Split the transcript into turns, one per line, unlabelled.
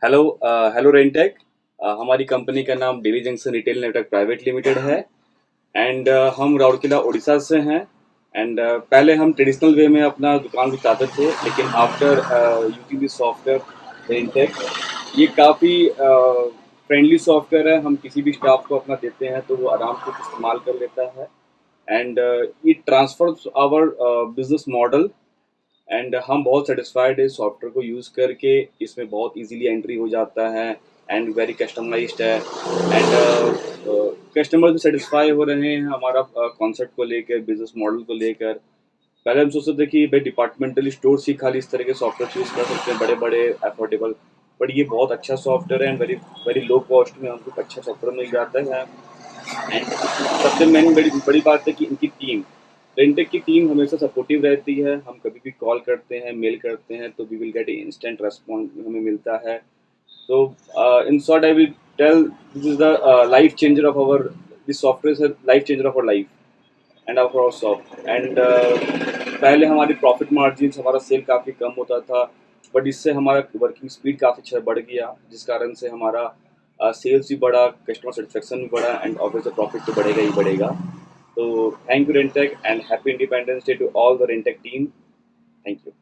Hello Rantac. हमारी company का नाम daily junction retail network private limited है। एंड हम राउरकेला उड़ीसा से हैं। एंड पहले हम ट्रेडिशनल वे में अपना दुकान बिताते थे, लेकिन after using this software Rantac, ये काफ़ी फ्रेंडली सॉफ्टवेयर है। हम किसी भी स्टाफ को अपना देते हैं तो वो आराम से इस्तेमाल कर लेता है। And it transfers our business model. And हम बहुत सेटिस्फाइड है सॉफ्टवेयर को यूज़ करके। इसमें बहुत इजीली एंट्री हो जाता है एंड वेरी कस्टमाइज्ड है। एंड कस्टमर भी सेटिस्फाई हो रहे हैं हमारा कॉन्सेप्ट को लेकर, बिजनेस मॉडल को लेकर। पहले हम सोचते थे कि भाई डिपार्टमेंटल स्टोर ही खाली इस तरह के सॉफ्टवेयर यूज़ कर सकते हैं, बड़े बड़े अफोर्डेबल। बट ये बहुत अच्छा सॉफ्टवेयर है and very very low cost में हमको अच्छा सॉफ्टवेयर मिल जाता है। एंड सबसे मेन बड़ी बड़ी बात है कि इनकी टीम, रेंटेक की टीम हमेशा सपोर्टिव रहती है। हम कभी भी कॉल करते हैं, मेल करते हैं तो we will get instant response हमें मिलता है। तो in short I will tell this is the life changer of our, this software is life changer of our life and of our shop. And पहले हमारी profit margin, हमारा cell काफ़ी कम होता था, बट इससे हमारा वर्किंग स्पीड काफ़ी अच्छा बढ़ गया, जिस कारण से हमारा सेल्स भी बढ़ा, कस्टमर सेटिस्फेक्शन भी बढ़ा एंड ऑब्वियसली प्रॉफिट तो बढ़ेगा ही बढ़ेगा। So thank you Raintech and happy Independence Day to all the Raintech team. Thank you.